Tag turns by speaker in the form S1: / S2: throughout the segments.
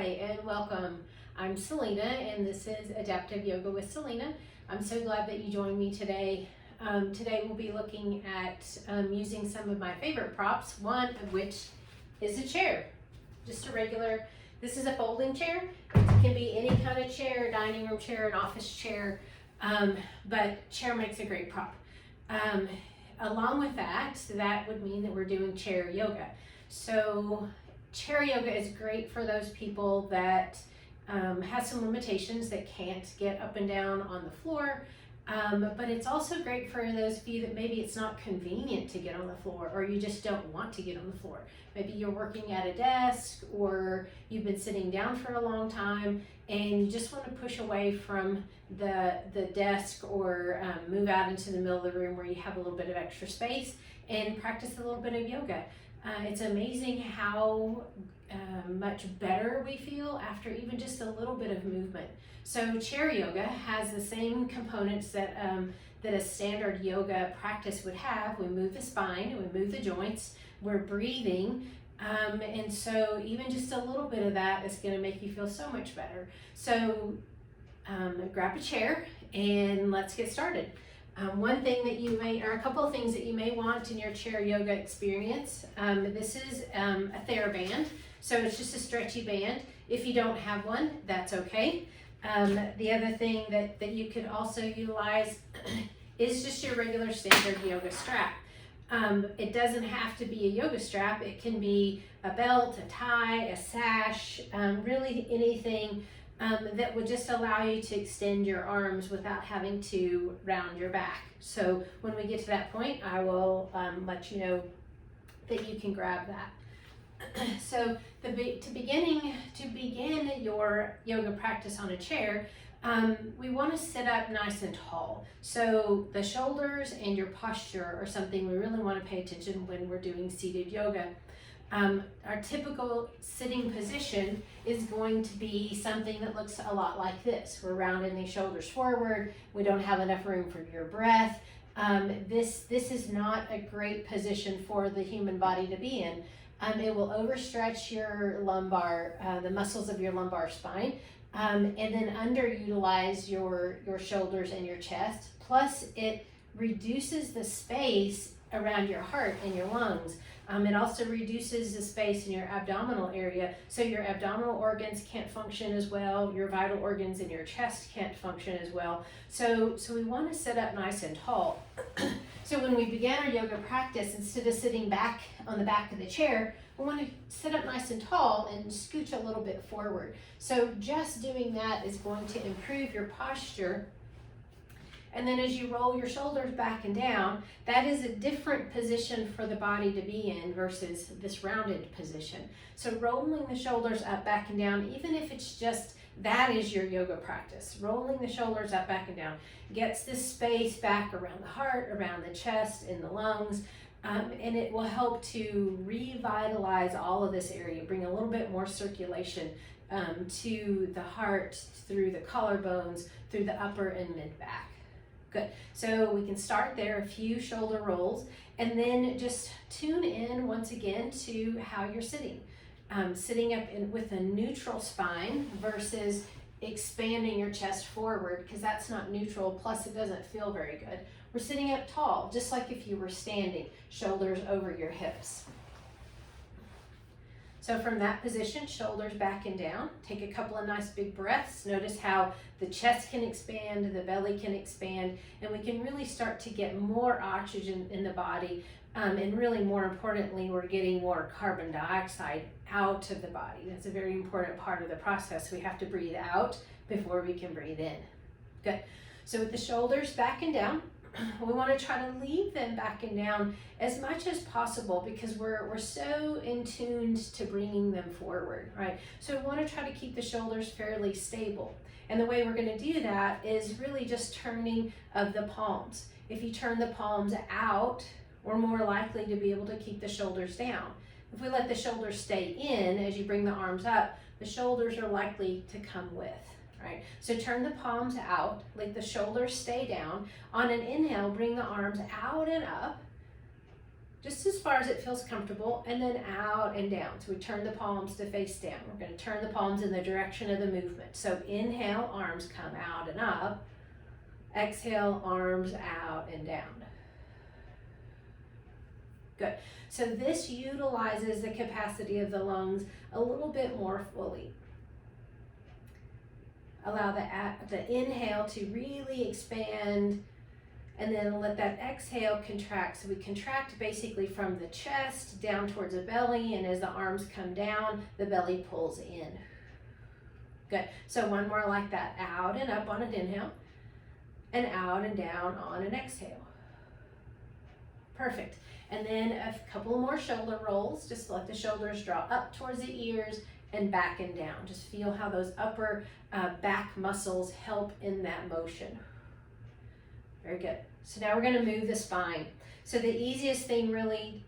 S1: Hi and welcome. I'm Selena and this is Adaptive Yoga with Selena. I'm so glad that you joined me today. Today we'll be looking at using some of my favorite props, one of which is a chair. Just a regular, this is a folding chair. It can be any kind of chair, dining room chair, an office chair, but chair makes a great prop. Along with that would mean that we're doing chair yoga. So chair yoga is great for those people that have some limitations, that can't get up and down on the floor, but it's also great for those of you that maybe it's not convenient to get on the floor, or you just don't want to get on the floor. Maybe you're working at a desk, or you've been sitting down for a long time and you just want to push away from the desk, or move out into the middle of the room where you have a little bit of extra space and practice a little bit of yoga. It's amazing how much better we feel after even just a little bit of movement. So chair yoga has the same components that a standard yoga practice would have. We move the spine, we move the joints, we're breathing, and so even just a little bit of that is going to make you feel so much better. So grab a chair and let's get started. One thing that you may, or a couple of things that you may want in your chair yoga experience. This is a TheraBand, so it's just a stretchy band. If you don't have one, that's okay. The other thing that you could also utilize is just your regular standard yoga strap. It doesn't have to be a yoga strap. It can be a belt, a tie, a sash, really anything that would just allow you to extend your arms without having to round your back. So when we get to that point, I will let you know that you can grab that. So to begin your yoga practice on a chair, we want to sit up nice and tall. So the shoulders and your posture are something we really want to pay attention when we're doing seated yoga. Our typical sitting position is going to be something that looks a lot like this. We're rounding the shoulders forward. We don't have enough room for your breath. This is not a great position for the human body to be in. It will overstretch your lumbar, the muscles of your lumbar spine, and then underutilize your shoulders and your chest. Plus, it reduces the space around your heart and your lungs. It also reduces the space in your abdominal area, so your abdominal organs can't function as well, your vital organs in your chest can't function as well. So we want to sit up nice and tall. So when we begin our yoga practice, instead of sitting back on the back of the chair, we want to sit up nice and tall and scooch a little bit forward. So just doing that is going to improve your posture. And then as you roll your shoulders back and down, that is a different position for the body to be in versus this rounded position. So rolling the shoulders up, back and down, even if it's just that is your yoga practice. Rolling the shoulders up, back and down gets this space back around the heart, around the chest, in the lungs, and it will help to revitalize all of this area, bring a little bit more circulation to the heart, through the collarbones, through the upper and mid back. Good. So we can start there, a few shoulder rolls, and then just tune in once again to how you're sitting. Sitting up with a neutral spine versus expanding your chest forward, because that's not neutral, plus it doesn't feel very good. We're sitting up tall, just like if you were standing, shoulders over your hips. So from that position, shoulders back and down. Take a couple of nice big breaths. Notice how the chest can expand, the belly can expand, and we can really start to get more oxygen in the body. And really, more importantly, we're getting more carbon dioxide out of the body. That's a very important part of the process. We have to breathe out before we can breathe in. Good. So with the shoulders back and down, we want to try to leave them back and down as much as possible, because we're so in tuned to bringing them forward, right? So we want to try to keep the shoulders fairly stable. And the way we're going to do that is really just turning of the palms. If you turn the palms out, we're more likely to be able to keep the shoulders down. If we let the shoulders stay in as you bring the arms up, the shoulders are likely to come with. Right? So turn the palms out, let the shoulders stay down. On an inhale, bring the arms out and up. just as far as it feels comfortable, and then out and down. So we turn the palms to face down. We're going to turn the palms in the direction of the movement. So inhale, arms come out and up. Exhale, arms out and down. Good. So this utilizes the capacity of the lungs a little bit more fully. Allow the inhale to really expand, and then let that exhale contract. So we contract basically from the chest down towards the belly, and as the arms come down, the belly pulls in. Good. So one more like that. Out and up on an inhale, and out and down on an exhale. Perfect. And then a couple more shoulder rolls. Just let the shoulders draw up towards the ears and back and down. Just feel how those upper back muscles help in that motion. Very good. So now we're going to move the spine. So the easiest thing really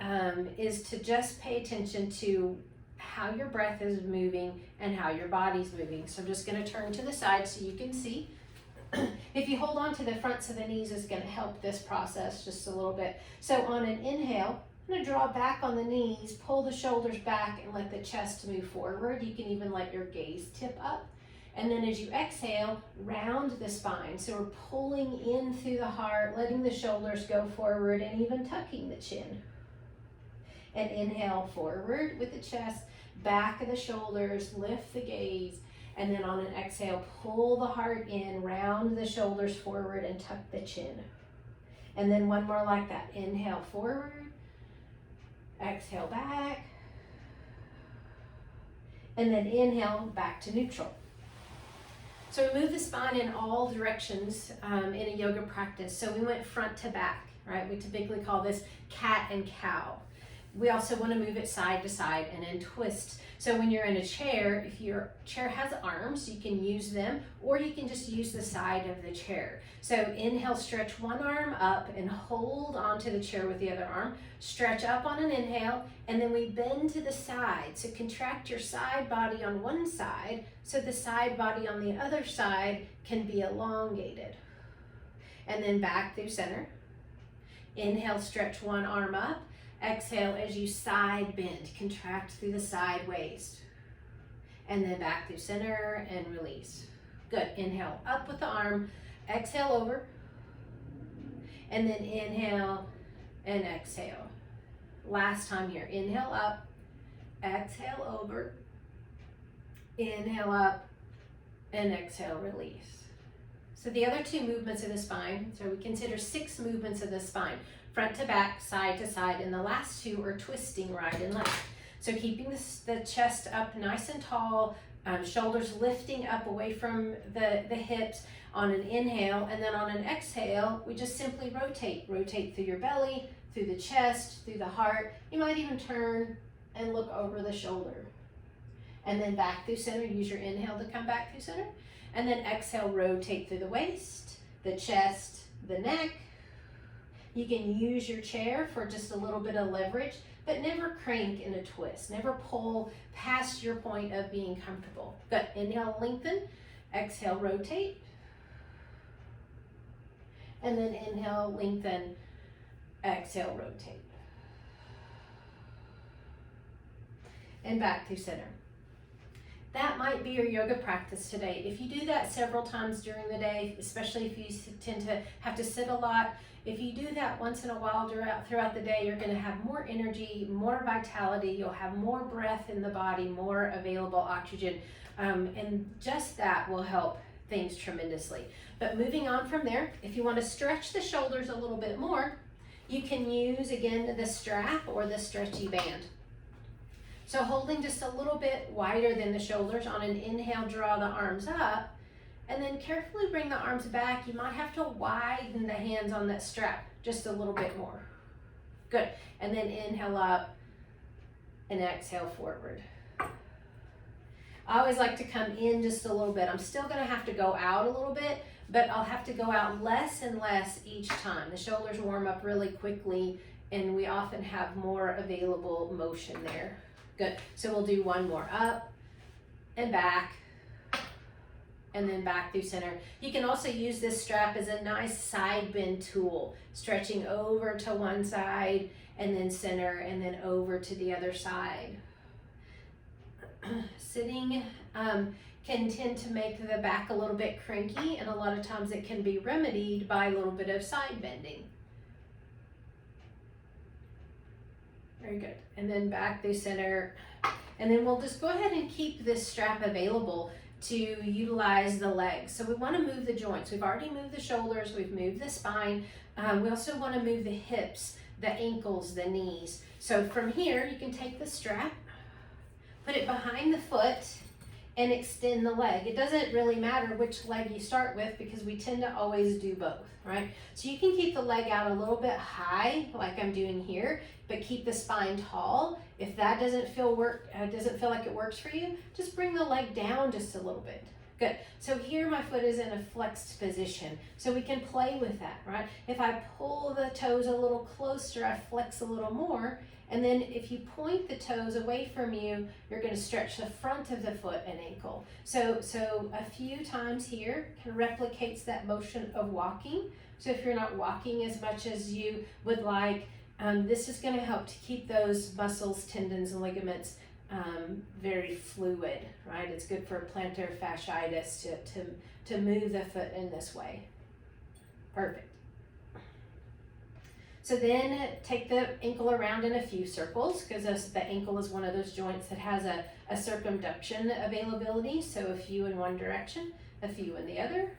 S1: is to just pay attention to how your breath is moving and how your body's moving. So I'm just going to turn to the side so you can see. If you hold on to the fronts of the knees, is going to help this process just a little bit. So on an inhale, I'm going to draw back on the knees, pull the shoulders back, and let the chest move forward. You can even let your gaze tip up. And then as you exhale, round the spine. So we're pulling in through the heart, letting the shoulders go forward, and even tucking the chin. And inhale forward with the chest, back of the shoulders, lift the gaze. And then on an exhale, pull the heart in, round the shoulders forward, and tuck the chin. And then one more like that. Inhale forward, exhale back, and then inhale back to neutral. So we move the spine in all directions in a yoga practice. So we went front to back, right? We typically call this cat and cow. We also want to move it side to side and then twist. So when you're in a chair, if your chair has arms, you can use them, or you can just use the side of the chair. So inhale, stretch one arm up and hold onto the chair with the other arm. Stretch up on an inhale, and then we bend to the side. So contract your side body on one side, so the side body on the other side can be elongated. And then back through center. Inhale, stretch one arm up. Exhale as you side bend, contract through the side waist. And then back through center and release. Good. Inhale up with the arm, exhale over. And then inhale and exhale. Last time here. Inhale up, exhale over. Inhale up and exhale, release. So the other two movements of the spine, so we consider 6 movements of the spine. Front to back, side to side, and the last 2 are twisting right and left. So keeping the chest up nice and tall, shoulders lifting up away from the hips on an inhale, and then on an exhale, we just simply rotate. Rotate through your belly, through the chest, through the heart. You might even turn and look over the shoulder. And then back through center, use your inhale to come back through center. And then exhale, rotate through the waist, the chest, the neck. You can use your chair for just a little bit of leverage, but never crank in a twist. Never pull past your point of being comfortable. Good. Inhale, lengthen. Exhale, rotate. And then inhale, lengthen. Exhale, rotate. And back through center. That might be your yoga practice today. If you do that several times during the day, especially if you tend to have to sit a lot, if you do that once in a while throughout the day, you're going to have more energy, more vitality, you'll have more breath in the body, more available oxygen, and just that will help things tremendously. But moving on from there, if you want to stretch the shoulders a little bit more, you can use, again, the strap or the stretchy band. So holding just a little bit wider than the shoulders, on an inhale, draw the arms up, and then carefully bring the arms back. You might have to widen the hands on that strap just a little bit more. Good. And then inhale up and exhale forward. I always like to come in just a little bit. I'm still going to have to go out a little bit, but I'll have to go out less and less each time. The shoulders warm up really quickly, and we often have more available motion there. Good. So we'll do one more, up and back and then back through center. You can also use this strap as a nice side bend tool, stretching over to one side and then center and then over to the other side. Sitting can tend to make the back a little bit cranky, and a lot of times it can be remedied by a little bit of side bending. Very good. And then back through center. And then we'll just go ahead and keep this strap available to utilize the legs. So we want to move the joints. We've already moved the shoulders, we've moved the spine. We also want to move the hips, the ankles, the knees. So from here, you can take the strap, put it behind the foot, and extend the leg. It doesn't really matter which leg you start with because we tend to always do both, right? So you can keep the leg out a little bit high, like I'm doing here, but keep the spine tall. If that doesn't feel like it works for you, just bring the leg down just a little bit. Good. So here my foot is in a flexed position. So we can play with that, right? If I pull the toes a little closer, I flex a little more. And then if you point the toes away from you, you're going to stretch the front of the foot and ankle. So a few times here kind of replicates that motion of walking. So if you're not walking as much as you would like, this is going to help to keep those muscles, tendons, and ligaments very fluid, right? It's good for plantar fasciitis to move the foot in this way. Perfect. So then take the ankle around in a few circles, because the ankle is one of those joints that has a circumduction availability. So a few in one direction, a few in the other.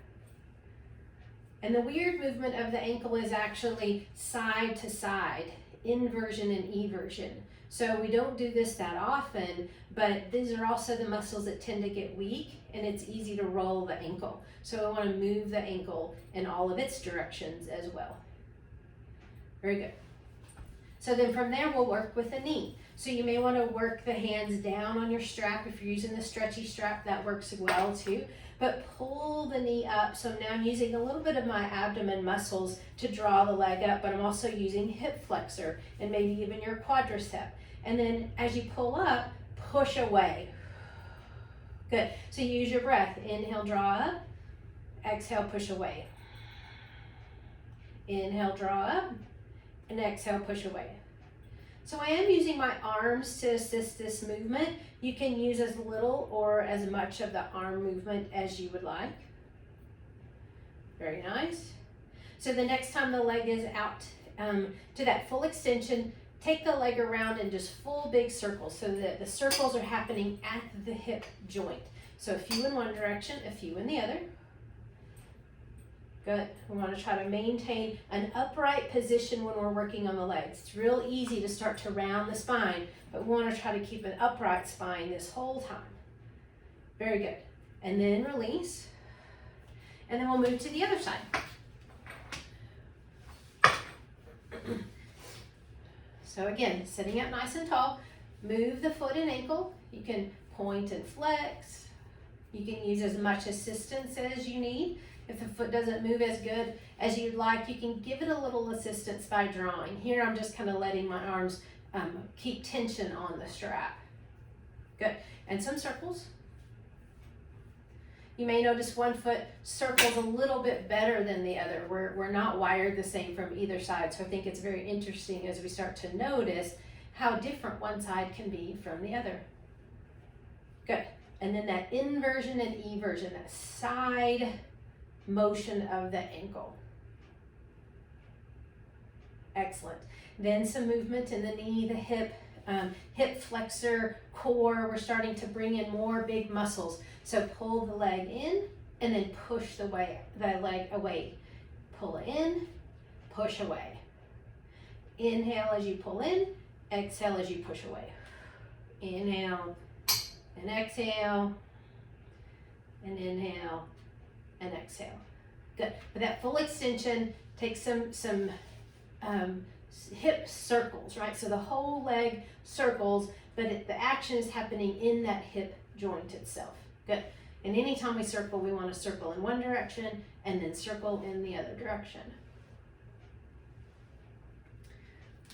S1: And the weird movement of the ankle is actually side to side, inversion and eversion. So we don't do this that often, but these are also the muscles that tend to get weak, and it's easy to roll the ankle. So I want to move the ankle in all of its directions as well. Very good. So then from there, we'll work with the knee. So you may want to work the hands down on your strap. If you're using the stretchy strap, that works well too. But pull the knee up. So now I'm using a little bit of my abdomen muscles to draw the leg up, but I'm also using hip flexor and maybe even your quadricep. And then as you pull up, push away. Good. So use your breath. Inhale, draw up. Exhale, push away. Inhale, draw up. And exhale, push away. So I am using my arms to assist this movement. You can use as little or as much of the arm movement as you would like. Very nice. So the next time the leg is out to that full extension, take the leg around in just full big circles so that the circles are happening at the hip joint. So a few in one direction, a few in the other. Good. We want to try to maintain an upright position when we're working on the legs. It's real easy to start to round the spine, but we want to try to keep an upright spine this whole time. Very good. And then release. And then we'll move to the other side. So again, sitting up nice and tall, move the foot and ankle. You can point and flex. You can use as much assistance as you need. If the foot doesn't move as good as you'd like, you can give it a little assistance by drawing. Here I'm just kind of letting my arms keep tension on the strap. Good. And some circles. You may notice one foot circles a little bit better than the other. We're not wired the same from either side, so I think it's very interesting as we start to notice how different one side can be from the other. Good. And then that inversion and eversion, that side motion of the ankle. Excellent. Then some movement in the knee, the hip, hip flexor, core. We're starting to bring in more big muscles. So pull the leg in and then push the leg away. Pull in, push away. Inhale as you pull in, exhale as you push away. Inhale and exhale, and inhale and exhale. Good. With that full extension, take some hip circles, right? So the whole leg circles, but the action is happening in that hip joint itself. Good. And anytime we circle, we want to circle in one direction and then circle in the other direction.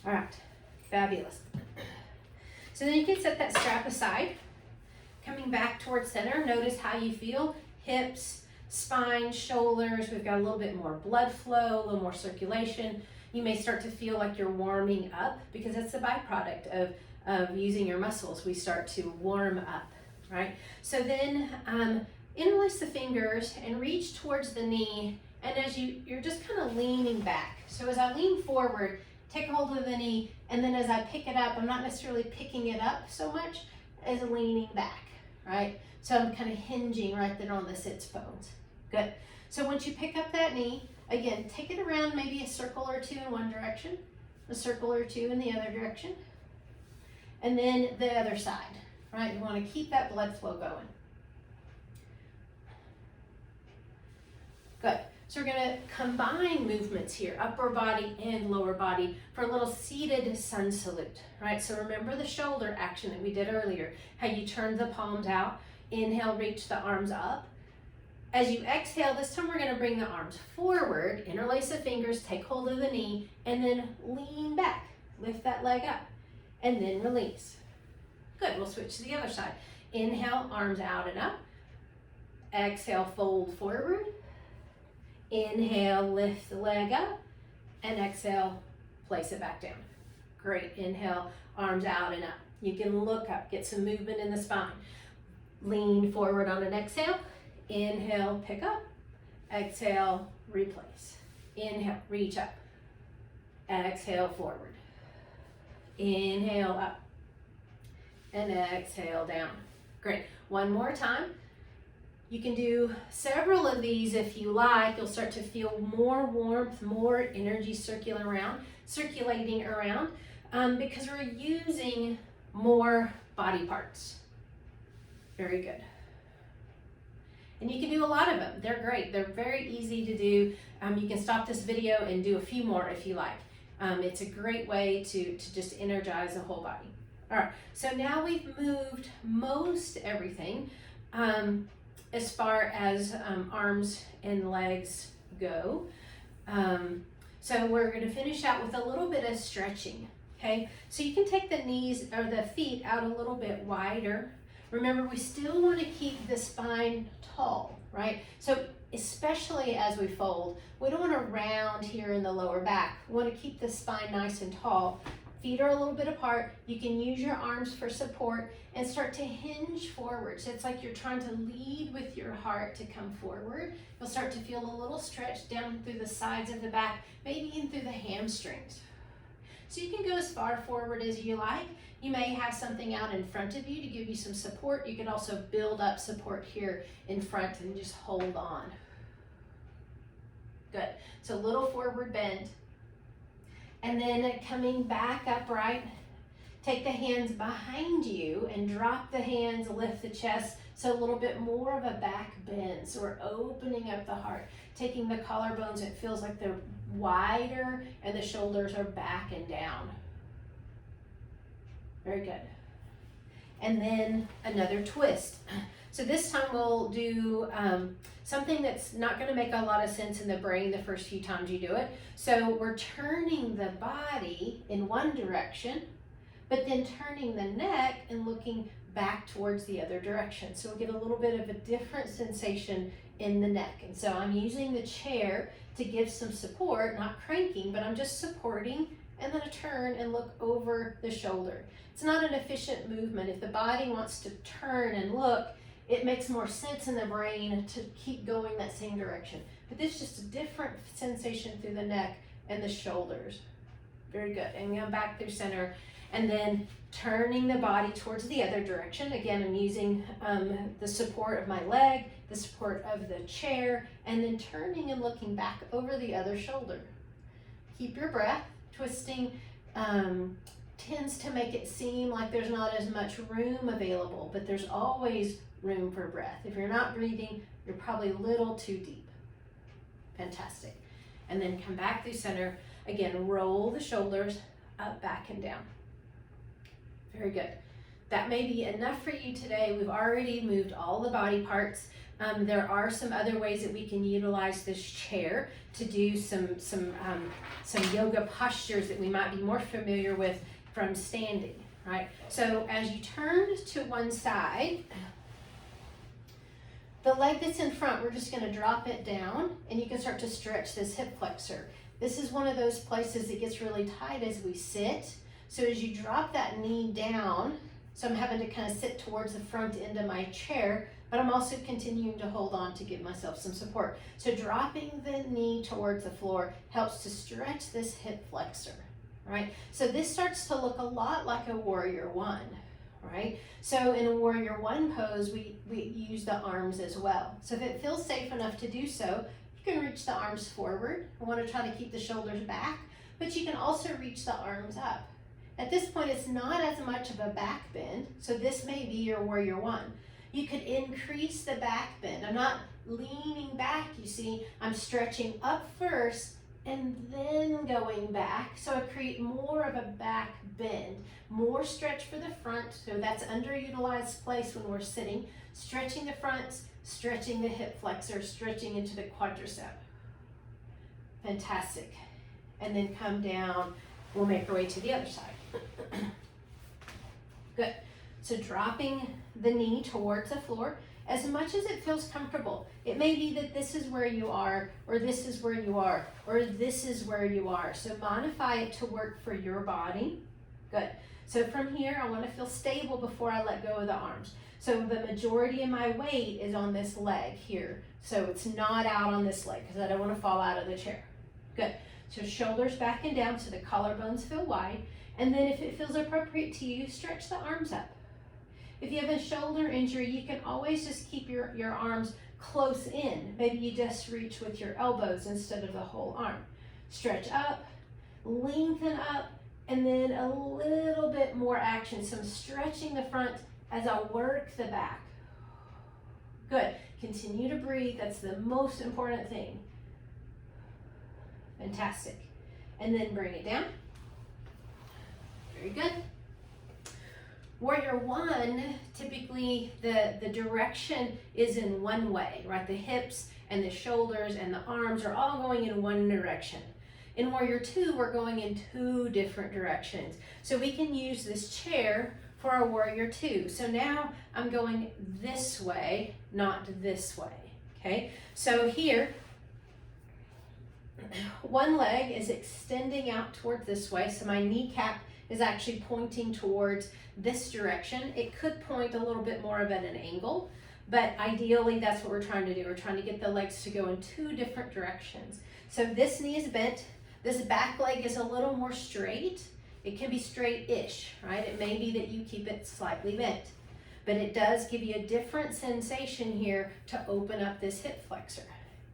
S1: All right. Fabulous. So then you can set that strap aside. Coming back towards center, notice how you feel hips, spine, shoulders. We've got a little bit more blood flow, a little more circulation. You may start to feel like you're warming up because that's the byproduct of using your muscles. We start to warm up, right? So then interlace the fingers and reach towards the knee. And as you're just kind of leaning back. So as I lean forward, take hold of the knee, and then as I pick it up, I'm not necessarily picking it up so much as leaning back, right? So I'm kind of hinging right there on the sits bones. Good. So once you pick up that knee, again, take it around maybe a circle or two in one direction, a circle or two in the other direction, and then the other side, right? You want to keep that blood flow going. Good. So we're going to combine movements here, upper body and lower body, for a little seated sun salute, right? So remember the shoulder action that we did earlier, how you turned the palms out, inhale, reach the arms up. As you exhale, this time we're going to bring the arms forward, interlace the fingers, take hold of the knee, and then lean back. Lift that leg up, and then release. Good, we'll switch to the other side. Inhale, arms out and up. Exhale, fold forward. Inhale, lift the leg up, and exhale, place it back down. Great, inhale, arms out and up. You can look up, get some movement in the spine. Lean forward on an exhale. Inhale, pick up. Exhale, replace. Inhale, reach up. Exhale, forward. Inhale, up. And exhale, down. Great. One more time. You can do several of these if you like. You'll start to feel more warmth, more energy circulating around because we're using more body parts. Very good. And you can do a lot of them. They're great. They're very easy to do. You can stop this video and do a few more if you like. It's a great way to just energize the whole body. All right, so now we've moved most everything as far as arms and legs go. So we're going to finish out with a little bit of stretching, okay? So you can take the knees or the feet out a little bit wider. Remember, we still want to keep the spine tall, right? So especially as we fold, we don't want to round here in the lower back. We want to keep the spine nice and tall. Feet are a little bit apart. You can use your arms for support and start to hinge forward. So it's like you're trying to lead with your heart to come forward. You'll start to feel a little stretch down through the sides of the back, maybe in through the hamstrings. So you can go as far forward as you like. You may have something out in front of you to give you some support. You can also build up support here in front and just hold on. Good. So a little forward bend. And then coming back upright, take the hands behind you and drop the hands, lift the chest. So a little bit more of a back bend. So we're opening up the heart, taking the collarbones. It feels like they're wider and the shoulders are back and down. Very good. And then another twist. So this time we'll do something that's not going to make a lot of sense in the brain the first few times you do it. So we're turning the body in one direction, but then turning the neck and looking back towards the other direction. So we'll get a little bit of a different sensation in the neck. And so I'm using the chair to give some support, not cranking, but I'm just supporting, and then a turn and look over the shoulder. It's not an efficient movement. If the body wants to turn and look, it makes more sense in the brain to keep going that same direction. But this is just a different sensation through the neck and the shoulders. Very good. And come back through center. And then turning the body towards the other direction. Again, I'm using the support of my leg, the support of the chair, and then turning and looking back over the other shoulder. Keep your breath. Twisting tends to make it seem like there's not as much room available, but there's always room for breath. If you're not breathing, you're probably a little too deep. Fantastic. And then come back through center. Again, roll the shoulders up, back, and down. Very good. That may be enough for you today. We've already moved all the body parts. There are some other ways that we can utilize this chair to do some yoga postures that we might be more familiar with from standing, right? So as you turn to one side, The leg that's in front, we're just gonna drop it down and you can start to stretch this hip flexor. This is one of those places that gets really tight as we sit. So as you drop that knee down, so I'm having to kind of sit towards the front end of my chair, but I'm also continuing to hold on to give myself some support. So dropping the knee towards the floor helps to stretch this hip flexor, right? So this starts to look a lot like a warrior one, right? So in a warrior one pose, we use the arms as well. So if it feels safe enough to do so, you can reach the arms forward. I want to try to keep the shoulders back, but you can also reach the arms up. At this point, it's not as much of a back bend, so this may be your warrior one. You could increase the back bend. I'm not leaning back, you see. I'm stretching up first and then going back. So I create more of a back bend, more stretch for the front. So that's underutilized place when we're sitting. Stretching the front, stretching the hip flexor, stretching into the quadricep. Fantastic. And then come down. We'll make our way to the other side. Good. So dropping the knee towards the floor as much as it feels comfortable. It may be that this is where you are, or this is where you are, or this is where you are. So modify it to work for your body. Good. So from here, I want to feel stable before I let go of the arms. So the majority of my weight is on this leg here. So it's not out on this leg because I don't want to fall out of the chair. Good. So shoulders back and down so the collarbones feel wide. And then if it feels appropriate to you, stretch the arms up. If you have a shoulder injury, you can always just keep your arms close in. Maybe you just reach with your elbows instead of the whole arm. Stretch up, lengthen up, and then a little bit more action. So I'm stretching the front as I work the back. Good. Continue to breathe. That's the most important thing. Fantastic. And then bring it down. Very good. Warrior one, typically the direction is in one way, right? The hips and the shoulders and the arms are all going in one direction. In warrior two, we're going in two different directions. So we can use this chair for our warrior two. So now I'm going this way, not this way, okay? So here, one leg is extending out towards this way, so my kneecap is actually pointing towards this direction. It could point a little bit more of at an angle, but ideally that's what we're trying to do. We're trying to get the legs to go in two different directions. So this knee is bent, this back leg is a little more straight. It can be straight-ish, right? It may be that you keep it slightly bent, but it does give you a different sensation here to open up this hip flexor.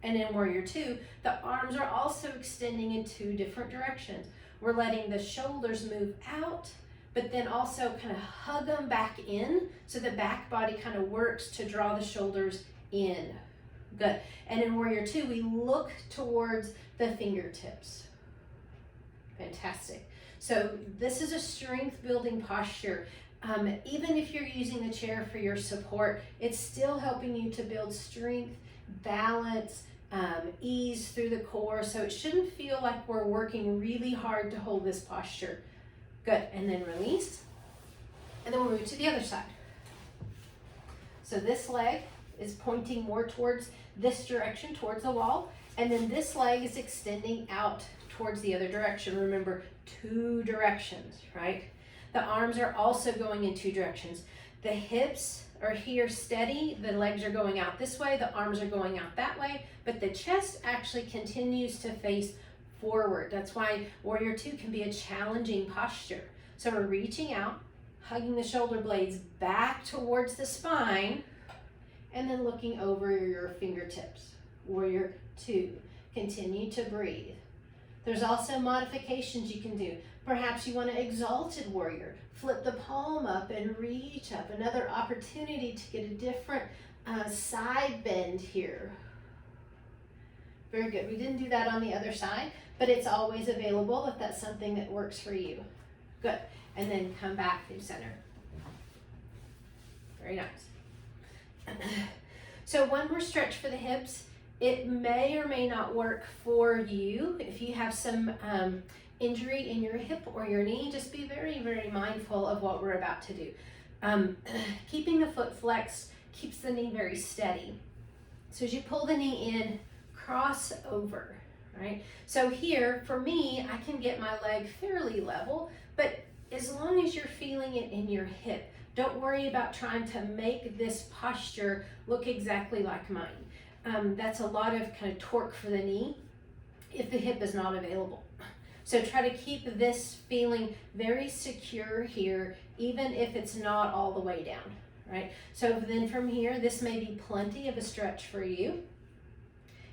S1: And in warrior two, the arms are also extending in two different directions. We're letting the shoulders move out, but then also kind of hug them back in so the back body kind of works to draw the shoulders in. Good. And in warrior two, we look towards the fingertips. Fantastic. So this is a strength building posture. Even if you're using the chair for your support, it's still helping you to build strength, balance, ease through the core. So it shouldn't feel like we're working really hard to hold this posture. Good. And then release. And then we'll move to the other side. So this leg is pointing more towards this direction, towards the wall. And then this leg is extending out towards the other direction. Remember, two directions, right? The arms are also going in two directions. The hips are here steady. The legs are going out this way. The arms are going out that way. But the chest actually continues to face forward. That's why warrior two can be a challenging posture. So we're reaching out, hugging the shoulder blades back towards the spine, and then looking over your fingertips. Warrior two. Continue to breathe. There's also modifications you can do. Perhaps you want an exalted warrior. Flip the palm up and reach up. Another opportunity to get a different side bend here. Very good. We didn't do that on the other side, but it's always available if that's something that works for you. Good. And then come back through center. Very nice. So one more stretch for the hips. It may or may not work for you. If you have some injury in your hip or your knee, just be very, very mindful of what we're about to do. Keeping the foot flexed keeps the knee very steady. So as you pull the knee in, cross over, right? So here, for me, I can get my leg fairly level, but as long as you're feeling it in your hip, don't worry about trying to make this posture look exactly like mine. That's a lot of kind of torque for the knee if the hip is not available. So try to keep this feeling very secure here, even if it's not all the way down, right? So then from here, this may be plenty of a stretch for you.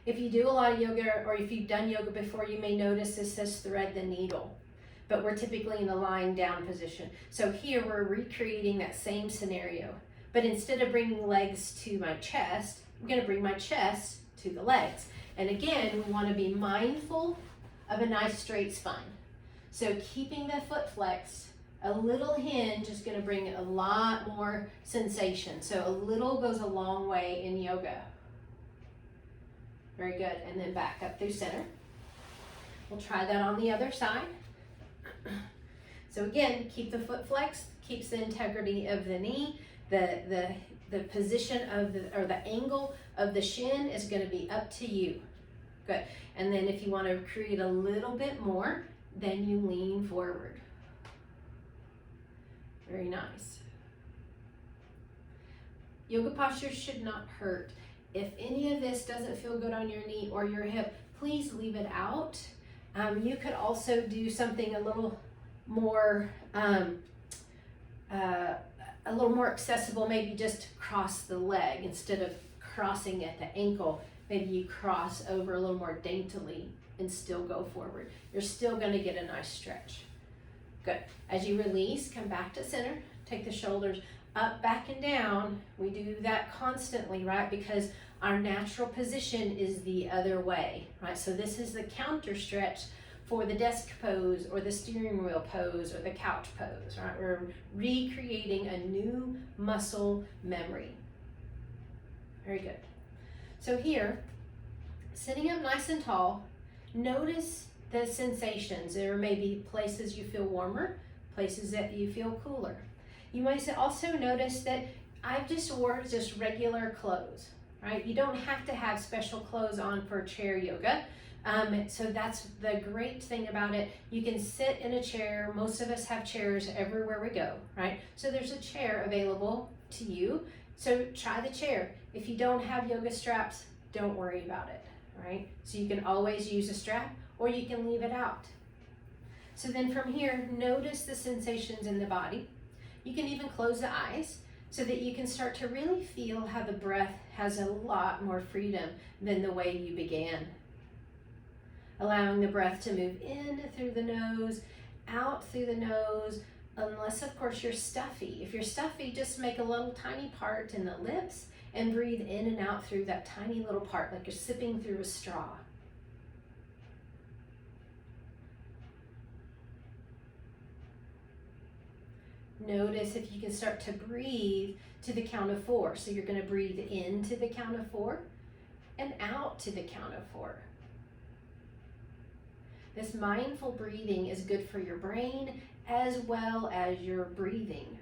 S1: If you do a lot of yoga, or if you've done yoga before, you may notice this says thread the needle, but we're typically in a lying down position. So here we're recreating that same scenario, but instead of bringing legs to my chest, I'm gonna bring my chest to the legs. And again, we wanna be mindful of a nice straight spine. So keeping the foot flexed, a little hinge is gonna bring a lot more sensation. So a little goes a long way in yoga. Very good, and then back up through center. We'll try that on the other side. So again, keep the foot flexed, keeps the integrity of the knee. The position of or the angle of the shin is gonna be up to you. Good, and then if you wanna create a little bit more, then you lean forward. Very nice. Yoga postures should not hurt. If any of this doesn't feel good on your knee or your hip, please leave it out. You could also do something a little more accessible. Maybe just cross the leg instead of crossing at the ankle. Maybe you cross over a little more daintily and still go forward. You're still going to get a nice stretch. Good. As you release, come back to center. Take the shoulders up, back, and down. We do that constantly, right? Because our natural position is the other way, right? So this is the counter stretch for the desk pose or the steering wheel pose or the couch pose, right? We're recreating a new muscle memory. Very good. So here, sitting up nice and tall, notice the sensations. There may be places you feel warmer, places that you feel cooler. You might also notice that I've just wore just regular clothes, right? You don't have to have special clothes on for chair yoga. So that's the great thing about it. You can sit in a chair. Most of us have chairs everywhere we go, right? So there's a chair available to you. So try the chair. If you don't have yoga straps, don't worry about it, right? So you can always use a strap or you can leave it out. So then from here, notice the sensations in the body. You can even close the eyes so that you can start to really feel how the breath has a lot more freedom than the way you began. Allowing the breath to move in through the nose, out through the nose, unless of course you're stuffy. If you're stuffy, just make a little tiny part in the lips and breathe in and out through that tiny little part like you're sipping through a straw. Notice if you can start to breathe to the count of 4. So you're going to breathe in to the count of 4 and out to the count of 4. This mindful breathing is good for your brain as well as your breathing.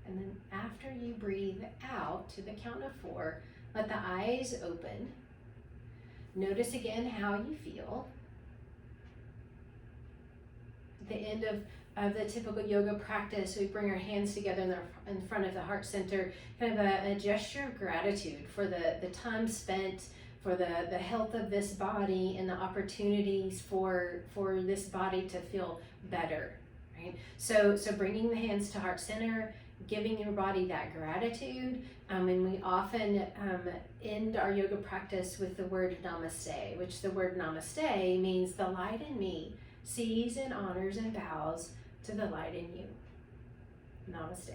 S1: And then after you breathe out to the count of 4, let the eyes open. Notice again how you feel. At the end of the typical yoga practice, we bring our hands together in front of the heart center, kind of a gesture of gratitude for the time spent, for the health of this body and the opportunities for this body to feel better, right? So bringing the hands to heart center, giving your body that gratitude, and we often end our yoga practice with the word namaste, which the word namaste means the light in me sees and honors and bows to the light in you. Namaste.